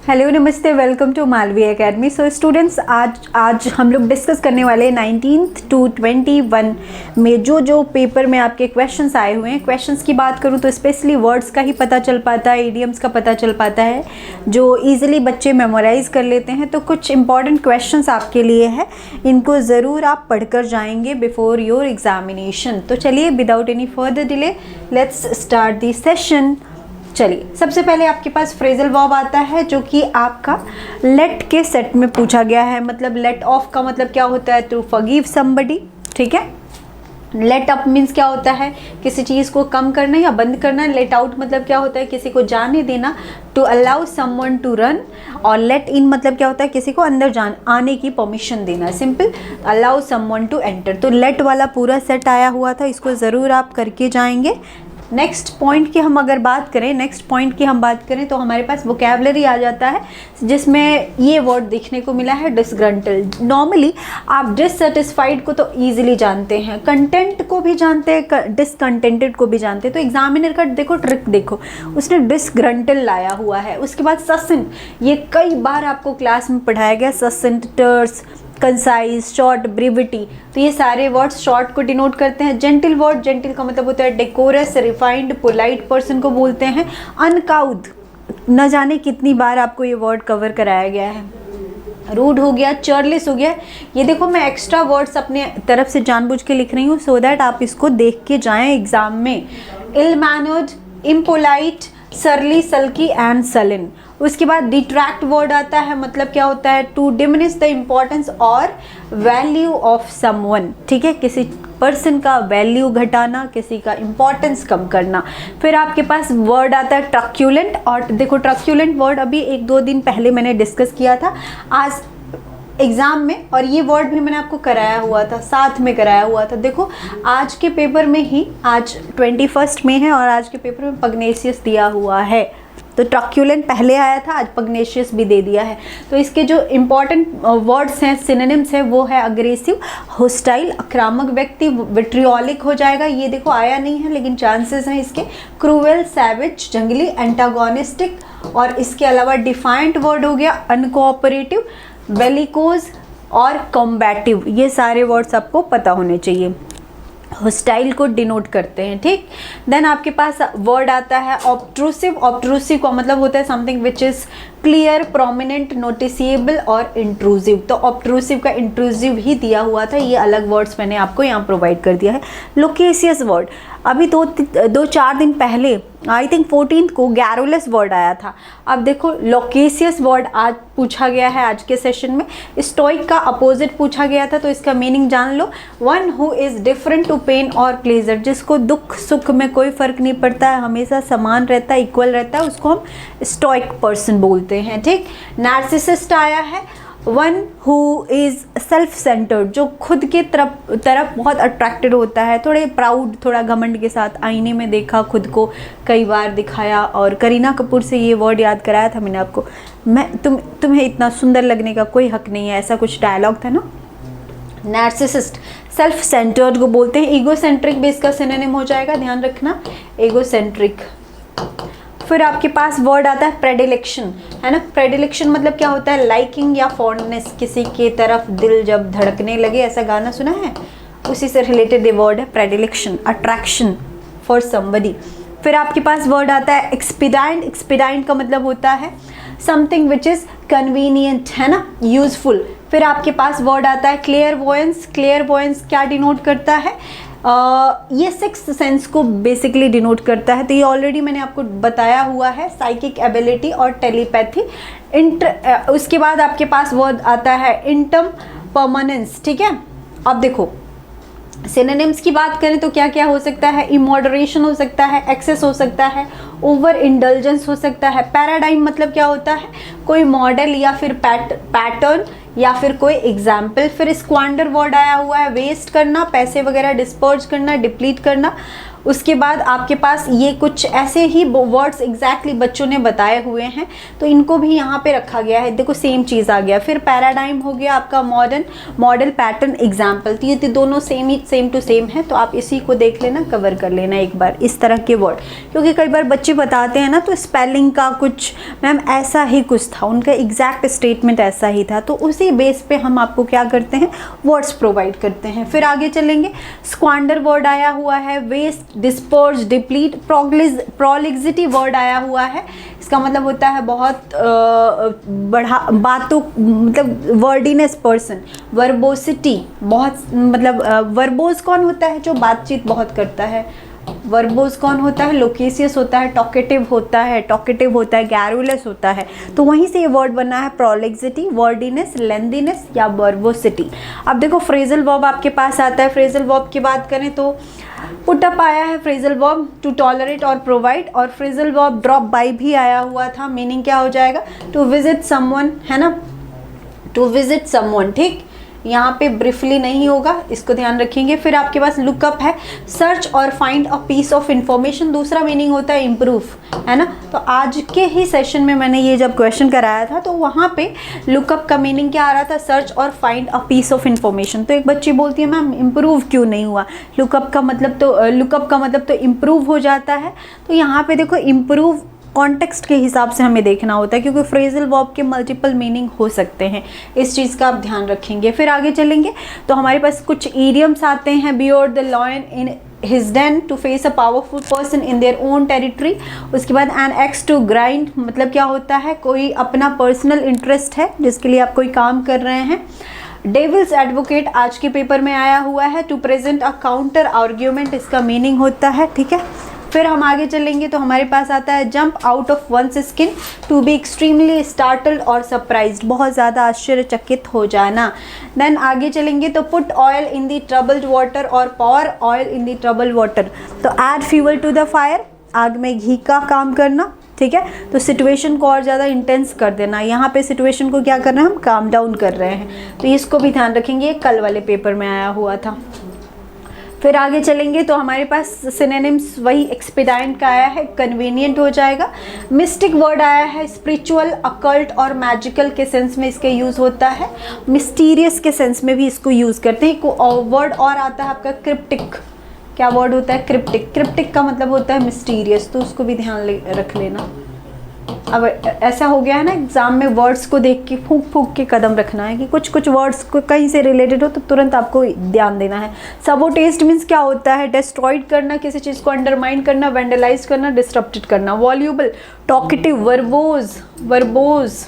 Hello नमस्ते, welcome to Malvi academy. So students, आज हम लोग डिस्कस करने वाले 19th to 21 में जो पेपर में आपके क्वेश्चंस आए हुए हैं। क्वेश्चंस की बात करूं तो स्पेशली वर्ड्स का ही पता चल पाता है, इडियम्स का पता चल पाता है, जो इजीली बच्चे मेमोराइज कर लेते हैं। तो कुछ इंपॉर्टेंट क्वेश्चंस आपके लिए है, इनको ज़रूर आप पढ़कर जाएंगे बिफोर योर एग्जामिनेशन। तो चलिए without any further delay let's start the session. चलिए, सबसे पहले आपके पास फ्रेजल वर्ब आता है जो कि आपका लेट के सेट में पूछा गया है। मतलब लेट ऑफ का मतलब क्या होता है? टू फॉरगिव समबडी, ठीक है। लेट अप मीन्स क्या होता है? किसी चीज़ को कम करना या बंद करना। लेट आउट मतलब क्या होता है? किसी को जाने देना। To allow someone to run. और लेट इन मतलब क्या होता है? किसी को अंदर आने की परमिशन देना। Simple, allow someone to enter. तो लेट वाला पूरा सेट आया हुआ था, इसको ज़रूर आप करके जाएंगे। नेक्स्ट पॉइंट की हम अगर बात करें तो हमारे पास वोकैबुलरी आ जाता है जिसमें ये वर्ड देखने को मिला है, डिसग्रंटल्ड। नॉर्मली आप डिससेटिस्फाइड को तो ईजिली जानते हैं, कंटेंट को भी जानते हैं, डिसकंटेंटेड को भी जानते हैं। तो एग्जामिनर का देखो ट्रिक देखो, उसने डिसग्रंटल लाया हुआ है। उसके बाद ससेंट, ये कई बार आपको क्लास में पढ़ाया गया। ससेंट, टर्स, कंसाइज, शॉर्ट, ब्रीविटी, तो ये सारे वर्ड्स शॉर्ट को डिनोट करते हैं। जेंटल वर्ड, जेंटल का मतलब होता है डेकोरस, रिफाइंड, पोलाइट पर्सन को बोलते हैं। अनकाउद, न जाने कितनी बार आपको ये वर्ड कवर कराया गया है। रूड हो गया, चर्लिस हो गया। ये देखो, मैं एक्स्ट्रा वर्ड्स अपने तरफ से जानबूझ के लिख रही हूँ सो दैट आप इसको देख के जाएं एग्जाम में। इल मैनर्ड, इम्पोलाइट, सरली, सल्की एंड सलिन। उसके बाद डिट्रैक्ट वर्ड आता है, मतलब क्या होता है? टू डिमिनिश द इम्पोर्टेंस और वैल्यू ऑफ समवन, ठीक है। किसी पर्सन का वैल्यू घटाना, किसी का इम्पोर्टेंस कम करना। फिर आपके पास वर्ड आता है ट्रक्यूलेंट। और देखो, ट्रक्यूलेंट वर्ड अभी 1-2 दिन पहले मैंने डिस्कस किया था आज एग्ज़ाम में, और ये वर्ड भी मैंने आपको कराया हुआ था, साथ में कराया हुआ था। देखो, आज के पेपर में ही, आज 21 में है और आज के पेपर में पग्नेशियस दिया हुआ है। तो ट्रक्यूलेंट पहले आया था, आज पग्नेशियस भी दे दिया है। तो इसके जो इम्पॉर्टेंट वर्ड्स हैं, सिनोनिम्स हैं, वो है अग्रेसिव, होस्टाइल, आक्रामक व्यक्ति, विट्रियोलिक हो जाएगा। ये देखो आया नहीं है लेकिन चांसेस हैं इसके। क्रूएल, सैविज, जंगली, एंटागोनिस्टिक। और इसके अलावा डिफाइंट वर्ड हो गया अनकोऑपरेटिव, बेलिकोज और कॉम्बैटिव। ये सारे वर्ड्स आपको पता होने चाहिए, होस्टाइल को डिनोट करते हैं, ठीक। देन आपके पास वर्ड आता है ऑब्ट्रूसिव। ऑब्ट्रूसिव का मतलब होता है something which is clear, prominent, noticeable और इंट्रूसिव। तो ऑब्ट्रूसिव का इंट्रूसिव ही दिया हुआ था, ये अलग वर्ड्स मैंने आपको यहाँ प्रोवाइड कर दिया है। लोकेशियस वर्ड, अभी 2-4 दिन पहले, आई थिंक 14 को गैरोलस वर्ड आया था। अब देखो, लोकेशियस वर्ड आज पूछा गया है आज के सेशन में। स्टोइक का अपोजिट पूछा गया था, तो इसका मीनिंग जान लो। One who is different to pain और प्लेजर, जिसको दुख सुख में कोई फ़र्क नहीं पड़ता है, हमेशा समान रहता है, इक्वल रहता है, उसको हम स्टोइक पर्सन बोलते हैं, ठीक। नार्सिसिस्ट आया है, one who is self centred, जो खुद के तरफ बहुत अट्रैक्टेड होता है, थोड़े प्राउड, थोड़ा घमंड के साथ, आईने में देखा खुद को कई बार दिखाया। और करीना कपूर से ये वर्ड याद कराया था मैंने आपको, तुम्हें इतना सुंदर लगने का कोई हक नहीं है, ऐसा कुछ डायलॉग था ना। नार्सिसिस्ट सेल्फ सेंटर्ड को बोलते हैं। ईगोसेंट्रिक भी इसका सिनोनिम हो जाएगा, ध्यान रखना, ईगोसेंट्रिक। फिर आपके पास वर्ड आता है प्रेडिलेक्शन, है ना। प्रेडिलेक्शन मतलब क्या होता है? लाइकिंग या फॉन्डनेस, किसी के तरफ दिल जब धड़कने लगे, ऐसा गाना सुना है, उसी से रिलेटेड ये वर्ड है प्रेडिलेक्शन, अट्रैक्शन फॉर समबडी। फिर आपके पास वर्ड आता है एक्सपीडाइंट। एक्सपीडाइंट का मतलब होता है समथिंग विच इज़ कन्वीनियंट, है ना, यूजफुल। फिर आपके पास वर्ड आता है क्लेयरवॉयंस। क्लेयरवॉयंस क्या डिनोट करता है? ये सिक्स्थ सेंस को बेसिकली डिनोट करता है। तो ये ऑलरेडी मैंने आपको बताया हुआ है, साइकिक एबिलिटी और टेलीपैथी। उसके बाद आपके पास वर्ड आता है इंटम परमानेंस, ठीक है। अब देखो, सिनोनिम्स की बात करें तो क्या क्या हो सकता है? इमॉडरेशन हो सकता है, एक्सेस हो सकता है, ओवर इंडल्जेंस हो सकता है। पैराडाइम मतलब क्या होता है? कोई मॉडल या फिर पैटर्न या फिर कोई एग्जाम्पल। फिर स्क्वांडर वर्ड आया हुआ है, वेस्ट करना, पैसे वगैरह डिस्पर्ज करना, डिप्लीट करना। उसके बाद आपके पास ये कुछ ऐसे ही वर्ड्स एग्जैक्टली बच्चों ने बताए हुए हैं, तो इनको भी यहाँ पे रखा गया है। देखो सेम चीज़ आ गया। फिर पैराडाइम हो गया आपका मॉडर्न, मॉडल, पैटर्न, एग्जाम्पल। तो ये दोनों सेम टू सेम है, तो आप इसी को देख लेना, कवर कर लेना एक बार इस तरह के वर्ड, क्योंकि कई बार बच्चे बताते हैं ना तो स्पेलिंग का कुछ मैम ऐसा ही कुछ था, उनका एग्जैक्ट स्टेटमेंट ऐसा ही था, तो उसी बेस पे हम आपको क्या करते हैं, वर्ड्स प्रोवाइड करते हैं। फिर आगे चलेंगे, स्क्वांडर वर्ड आया हुआ है, वेस्ट, डिस्पर्स, डिप्लीट, प्रोलिक्सिटी वर्ड आया हुआ है। इसका मतलब होता है बहुत बढ़ा बातों, मतलब वर्डीनेस पर्सन। वर्बोसिटी, बहुत मतलब वर्बोस कौन होता है, जो बातचीत बहुत करता है। वर्बोस कौन होता है, लोकेसियस होता है, टॉकेटिव होता है, गैरुलस होता है। तो वहीं से ये वर्ड बना है प्रोलिक्सिटी, वर्डीनेस, लेंथीनेस या वर्बोसिटी। अब देखो फ्रेजल वर्ब आपके पास आता है। फ्रेजल वर्ब की बात करें तो पुट अप आया है फ्रेजल वर्ब, टू टॉलरेट और प्रोवाइड, और फ्रेजल वर्ब ड्रॉप बाय भी आया हुआ था। मीनिंग क्या हो जाएगा, टू विजिट समवन, है ना, टू विजिट समवन। ठीक, यहाँ पे ब्रीफली नहीं होगा, इसको ध्यान रखेंगे। फिर आपके पास लुकअप है, सर्च और find a piece of information. दूसरा मीनिंग होता है इम्प्रूव, है ना। तो आज के ही सेशन में मैंने ये जब क्वेश्चन कराया था तो वहाँ पे लुकअप का मीनिंग क्या आ रहा था, सर्च और find a piece of information. तो एक बच्ची बोलती है मैम इम्प्रूव क्यों नहीं हुआ, लुकअप का मतलब तो इम्प्रूव हो जाता है। तो यहाँ पे देखो इम्प्रूव कॉन्टेक्स्ट के हिसाब से हमें देखना होता है, क्योंकि फ्रेजल वर्ब के मल्टीपल मीनिंग हो सकते हैं, इस चीज़ का आप ध्यान रखेंगे। फिर आगे चलेंगे तो हमारे पास कुछ इडियम्स आते हैं, beard the lion in his den, to face a powerful person in their own territory. उसके बाद एन एक्स टू ग्राइंड, मतलब क्या होता है, कोई अपना पर्सनल इंटरेस्ट है जिसके लिए आप कोई काम कर रहे हैं। डेविल्स एडवोकेट आज के पेपर में आया हुआ है, to present a counter argument, इसका मीनिंग होता है। ठीक है, फिर हम आगे चलेंगे तो हमारे पास आता है jump out of one's skin, to be extremely startled और सरप्राइज्ड, बहुत ज़्यादा आश्चर्यचकित हो जाना। देन आगे चलेंगे तो put oil in the troubled water और pour oil in the troubled water, तो add fuel to the fire, आग में घी का काम करना। ठीक है, तो सिचुएशन को और ज़्यादा इंटेंस कर देना। यहाँ पे सिचुएशन को क्या करना है, हम काम डाउन कर रहे हैं, तो इसको भी ध्यान रखेंगे, कल वाले पेपर में आया हुआ था। फिर आगे चलेंगे तो हमारे पास सिनोनिम्स वही एक्सपीडिएंट का आया है, कन्वीनियंट हो जाएगा। मिस्टिक वर्ड आया है, स्पिरिचुअल, अकल्ट और मैजिकल के सेंस में इसके यूज़ होता है। मिस्टीरियस के सेंस में भी इसको यूज़ करते हैं। वर्ड और आता है आपका क्रिप्टिक, क्या वर्ड होता है, क्रिप्टिक। क्रिप्टिक का मतलब होता है मिस्टीरियस, तो उसको भी ध्यान रख लेना। अब ऐसा हो गया है ना, एग्जाम में वर्ड्स को देख के फूंक फूंक के कदम रखना है कि कुछ कुछ वर्ड्स को कहीं से रिलेटेड हो तो तुरंत आपको ध्यान देना है। सबोटेस्ट मीन्स क्या होता है, डिस्ट्रॉयड करना, किसी चीज़ को अंडरमाइन करना, वेंडलाइज करना, डिस्टर्प्टेड करना। वॉल्यूबल, टॉकेटिव, वर्बोज,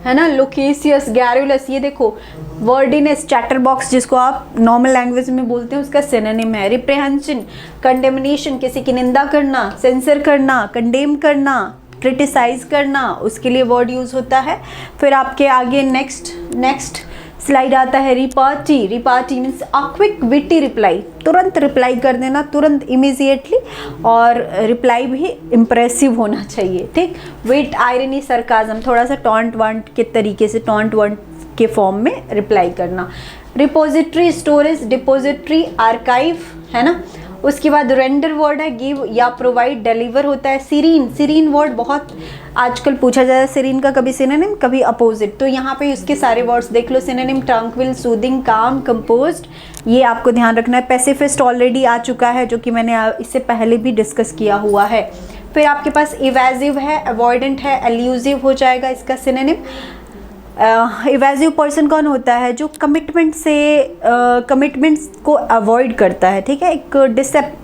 है ना, लोकेसियस, गैरुलस। ये देखो वर्डीनेस, चैटरबॉक्स जिसको आप नॉर्मल लैंग्वेज में बोलते हैं उसका सिनोनिम है। रिप्रेहेंशन, कंडेमनेशन, किसी की निंदा करना, सेंसर करना, कंडेम करना, क्रिटिसाइज करना, उसके लिए वर्ड यूज़ होता है। फिर आपके आगे नेक्स्ट स्लाइड आता है repartee. Repartee means a quick witty reply, तुरंत रिप्लाई कर देना, तुरंत इमीडिएटली, और रिप्लाई भी इम्प्रेसिव होना चाहिए। ठीक, विट, आयरनी, सरकाज़म, थोड़ा सा टॉन्ट वांट के तरीके से, टॉन्ट वांट के फॉर्म में रिप्लाई करना। रिपोजिटरी, स्टोरेज, डिपोजिटरी, आर्काइव, है ना। उसके बाद रेंडर वर्ड है, गिव या प्रोवाइड, डिलीवर होता है। सीरीन वर्ड बहुत आजकल पूछा जाता है, सीरीन का कभी सिनोनिम कभी अपोजिट, तो यहाँ पे उसके सारे वर्ड्स देख लो। सिनोनिम ट्रंक्विल, सूदिंग, काम, कंपोज्ड, ये आपको ध्यान रखना है। पैसिफिस्ट ऑलरेडी आ चुका है, जो कि मैंने इससे पहले भी डिस्कस किया हुआ है। फिर आपके पास इवेजिव है, अवॉइडेंट है, एल्यूजिव हो जाएगा इसका सिनोनिम। इवेजिव पर्सन कौन होता है, जो कमिटमेंट्स को अवॉइड करता है। ठीक है, एक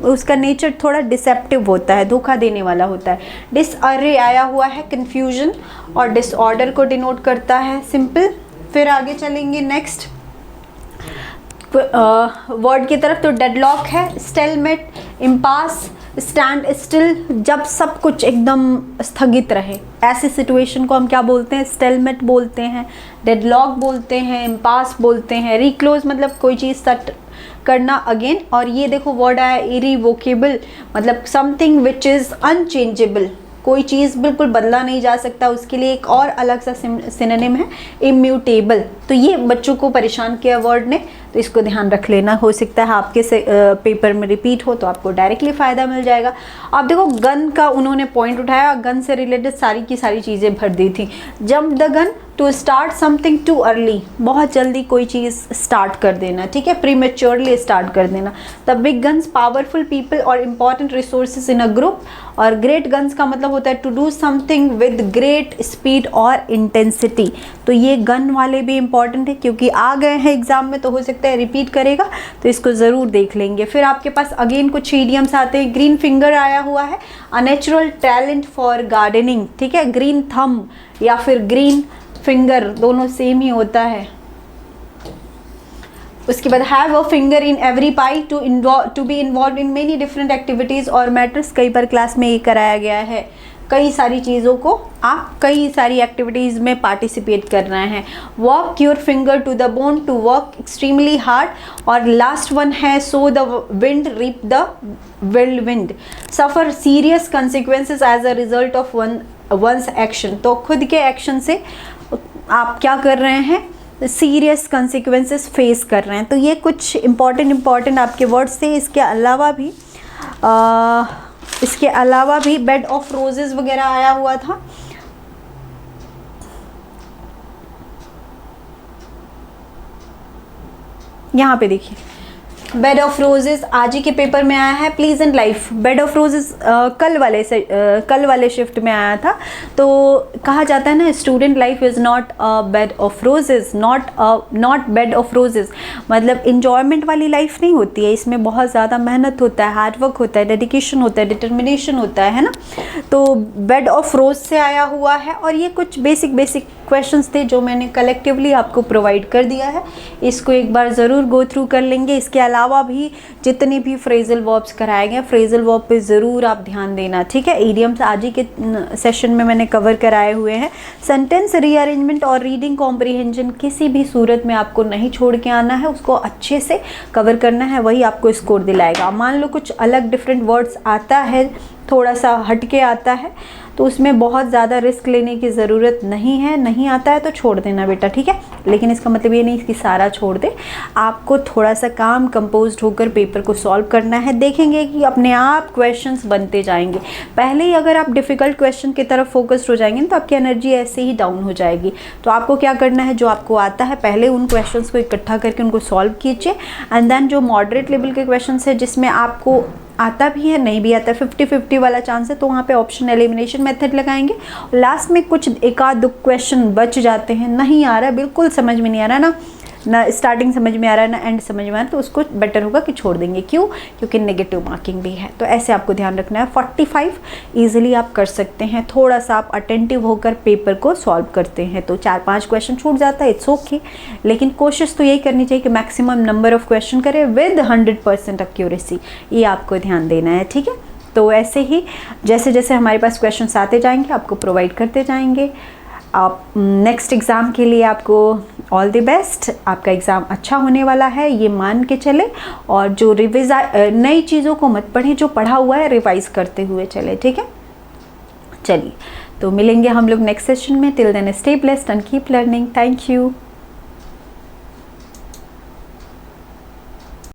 उसका नेचर थोड़ा डिसेप्टिव होता है, धोखा देने वाला होता है। डिसअरे आया हुआ है, कन्फ्यूजन और डिसऑर्डर को डिनोट करता है, सिंपल। फिर आगे चलेंगे नेक्स्ट वर्ड की तरफ, तो डेडलॉक है, स्टेलमेट, इम्पास, स्टैंड स्टिल, जब सब कुछ एकदम स्थगित रहे, ऐसी सिचुएशन को हम क्या बोलते हैं, स्टेलमेट बोलते हैं, डेडलॉक बोलते हैं, इम्पास बोलते हैं। रिक्लोज मतलब कोई चीज़ सेट करना अगेन। और ये देखो वर्ड आया इरिवोकेबल, मतलब समथिंग विच इज़ अनचेंजेबल, कोई चीज़ बिल्कुल बदला नहीं जा सकता, उसके लिए एक और अलग सा सिनोनिम है इम्यूटेबल। तो ये बच्चों को परेशान किया वर्ड ने, तो इसको ध्यान रख लेना। हो सकता है आपके से पेपर में रिपीट हो तो आपको डायरेक्टली फ़ायदा मिल जाएगा। आप देखो गन का उन्होंने पॉइंट उठाया, गन से रिलेटेड सारी की सारी चीज़ें भर दी थी। Jump the gun to start something too early, बहुत जल्दी कोई चीज़ स्टार्ट कर देना, ठीक है, प्रीमेच्योरली स्टार्ट कर देना। The big guns powerful people और important resources in a group, और ग्रेट गन्स का मतलब होता है to do something with great speed और इंटेंसिटी। तो ये गन वाले भी इंपॉर्टेंट है क्योंकि आ गए हैं एग्जाम में, तो हो सकता है रिपीट करेगा, तो इसको ज़रूर देख लेंगे। फिर आपके पास अगेन कुछ ईडियम्स आते हैं। ग्रीन फिंगर आया हुआ है, a natural talent for gardening, ठीक है। ग्रीन थंब या फिर ग्रीन फिंगर दोनों सेम ही होता है। उसके बाद have a finger in every pie to be involve in many different activities और मैटर्स। कई बार क्लास में ये कराया गया है, कई सारी चीज़ों को आप कई सारी एक्टिविटीज़ में पार्टिसिपेट कर रहे हैं। Work your finger to the bone to work extremely hard, और लास्ट वन है sow the wind reap the wind, suffer serious consequences as a result of one's action. तो खुद के एक्शन से आप क्या कर रहे हैं, सीरियस कंसिक्वेंसेस फेस कर रहे हैं। तो ये कुछ इम्पॉर्टेंट आपके वर्ड्स थे। इसके अलावा भी बेड ऑफ रोजेस वगैरह आया हुआ था। यहाँ पे देखिए बेड ऑफ रोजेस आज ही के पेपर में आया है। Pleasant life, bed of roses कल वाले शिफ्ट में आया था। तो कहा जाता है ना, student life is not a bed of roses, not bed of roses, मतलब इंजॉयमेंट वाली लाइफ नहीं होती है। इसमें बहुत ज़्यादा मेहनत होता है, हार्डवर्क होता है, डेडिकेशन होता है, डिटर्मिनेशन होता है ना। तो बेड ऑफ रोज से आया हुआ है, और ये कुछ बेसिक क्वेश्चंस थे जो मैंने कलेक्टिवली आपको प्रोवाइड कर दिया है। इसको एक बार ज़रूर गो थ्रू कर लेंगे। इसके अलावा भी जितने भी फ्रेजल वर्ब्स कराए गए, फ्रेजल वर्ब पे ज़रूर आप ध्यान देना, ठीक है। इडियम्स आज ही के सेशन में मैंने कवर कराए हुए हैं। सेंटेंस रीअरेंजमेंट और रीडिंग कॉम्प्रिहेंशन किसी भी सूरत में आपको नहीं छोड़ के आना है, उसको अच्छे से कवर करना है, वही आपको स्कोर दिलाएगा। मान लो कुछ अलग डिफरेंट वर्ड्स आता है, थोड़ा सा हटके आता है, तो उसमें बहुत ज़्यादा रिस्क लेने की ज़रूरत नहीं है। नहीं आता है तो छोड़ देना बेटा, ठीक है। लेकिन इसका मतलब ये नहीं कि सारा छोड़ दे, आपको थोड़ा सा काम कंपोज्ड होकर पेपर को सॉल्व करना है। देखेंगे कि अपने आप क्वेश्चंस बनते जाएंगे। पहले ही अगर आप डिफ़िकल्ट क्वेश्चन की तरफ फोकस्ड हो जाएंगे तो आपकी एनर्जी ऐसे ही डाउन हो जाएगी। तो आपको क्या करना है, जो आपको आता है पहले उन क्वेश्चंस को इकट्ठा करके उनको सॉल्व कीजिए, एंड देन जो मॉडरेट लेवल के क्वेश्चन है जिसमें आपको आता भी है नहीं भी आता, 50-50 वाला चांस है, तो वहाँ पे ऑप्शन एलिमिनेशन मेथड लगाएंगे। लास्ट में कुछ एक आध दो क्वेश्चन बच जाते हैं, नहीं आ रहा है, बिल्कुल समझ में नहीं आ रहा ना स्टार्टिंग समझ में आ रहा है ना एंड समझ में आ रहा है, तो उसको बेटर होगा कि छोड़ देंगे। क्यों? क्योंकि नेगेटिव मार्किंग भी है। तो ऐसे आपको ध्यान रखना है। 45 ईजिली आप कर सकते हैं, थोड़ा सा आप अटेंटिव होकर पेपर को सॉल्व करते हैं तो 4-5 क्वेश्चन छूट जाता है, इट्स ओके। लेकिन कोशिश तो यही करनी चाहिए कि मैक्सिमम नंबर ऑफ क्वेश्चन करें विद 100% एक्यूरेसी, ये आपको ध्यान देना है, ठीक है। तो ऐसे ही जैसे जैसे हमारे पास क्वेश्चन आते जाएंगे आपको प्रोवाइड करते जाएंगे। आप नेक्स्ट एग्ज़ाम के लिए आपको ऑल द बेस्ट। आपका एग्ज़ाम अच्छा होने वाला है, ये मान के चले, और जो नई चीज़ों को मत पढ़ें, जो पढ़ा हुआ है रिवाइज़ करते हुए चले, ठीक है। चलिए, तो मिलेंगे हम लोग नेक्स्ट सेशन में। Till then stay blessed and keep learning. Thank you.